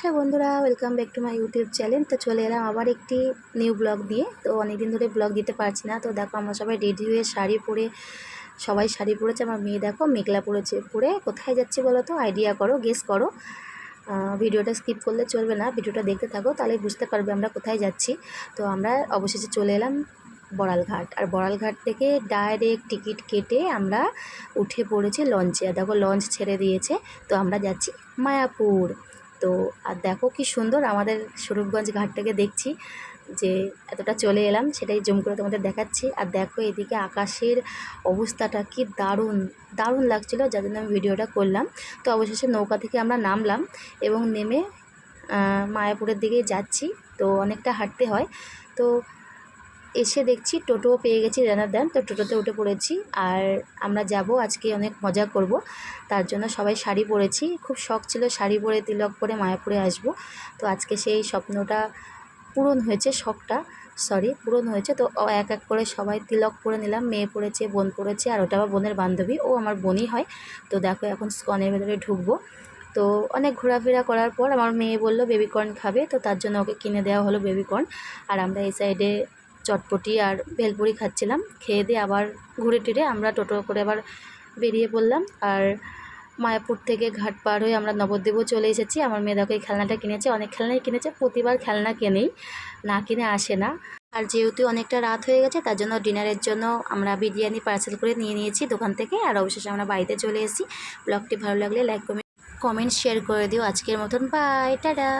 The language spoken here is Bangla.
হ্যালো বন্ধুরা, welcome back to my YouTube channel. তো চলে এলাম আবার একটি নিউ ব্লগ দিয়ে। তো অনেকদিন ধরে ব্লগ দিতে পারছি না। তো দেখো আমরা সবাই রেডি হয়ে শাড়ি পরে, সবাই শাড়ি পরেছে। আমার মেয়ে দেখো মেঘলা পরেছে, পরে কোথায় যাচ্ছি বলো তো? আইডিয়া করো, গেস করো। ভিডিওটা স্কিপ করলে চলবে না, ভিডিওটা দেখতে থাকো, তাহলে বুঝতে পারবে আমরা কোথায় যাচ্ছি। তো আমরা অবশেষে চলে এলাম বড়ালঘাট। আর বড়ালঘাট থেকে ডাইরেক্ট টিকিট কেটে আমরা উঠে পড়েছি লঞ্চে। আর দেখো লঞ্চ ছেড়ে দিয়েছে। তো আমরা যাচ্ছি মায়াপুর। তো আর দেখো কি সুন্দর আমাদের স্বরূপগঞ্জ ঘাটটাকে দেখছি, যে এতটা চলে এলাম সেটাই জুম করে তোমাদের দেখাচ্ছি। আর দেখো এদিকে আকাশের অবস্থাটা কি দারুণ দারুণ লাগছিল, যার জন্য আমি ভিডিওটা করলাম। তো অবশেষে নৌকা থেকে আমরা নামলাম এবং নেমে মায়াপুরের দিকে যাচ্ছি। তো অনেকটা হাঁটতে হয়। তো এসে দেখছি টোটোও পেয়ে গেছি দান। তো টোটোতে উঠে পড়েছি। আর আমরা যাব, আজকে অনেক মজা করব। তার জন্য সবাই শাড়ি পরেছি। খুব শখ ছিল শাড়ি পরে তিলক পরে মায়াপুরে আসব। তো আজকে সেই স্বপ্নটা পূরণ হয়েছে, শখটা পূরণ হয়েছে। তো এক এক করে সবাই তিলক পরে নিলাম। মেয়ে পড়েছে, বোন পড়েছে, আর ওটা আমার বোনের বান্ধবী, ও আমার বোনই হয়। তো দেখো এখন স্কনের ভেতরে ঢুকবো। তো অনেক ঘোরাফেরা করার পর আমার মেয়ে বলল বেবিকর্ন খাবে, তো তার জন্য ওকে কিনে দেওয়া হলো বেবিকর্ন। আর আমরা এই সাইডে চটপটি আর ভেলপুরি খাচ্ছিলাম। খেয়ে দিয়ে আবার ঘুরে টুরে আমরা টোটো করে আবার বেরিয়ে পড়লাম। আর মায়াপুর থেকে ঘাট পার হয়ে আমরা নবদ্বীপও চলে এসেছি। আমার মেয়ে দেখো এই খেলনাটা কিনেছে, অনেক খেলনাই কিনেছে, প্রতিবার খেলনা কেনেই, না কিনে আসে না। আর যেহেতু অনেকটা রাত হয়ে গেছে, তার জন্য ডিনারের জন্য আমরা বিরিয়ানি পার্সেল করে নিয়ে নিয়েছি দোকান থেকে। আর অবশেষে আমরা বাড়িতে চলে এসেছি। ব্লগটি ভালো লাগলে লাইক কমেন্ট শেয়ার করে দিও। আজকের মতন বাই, টাটা।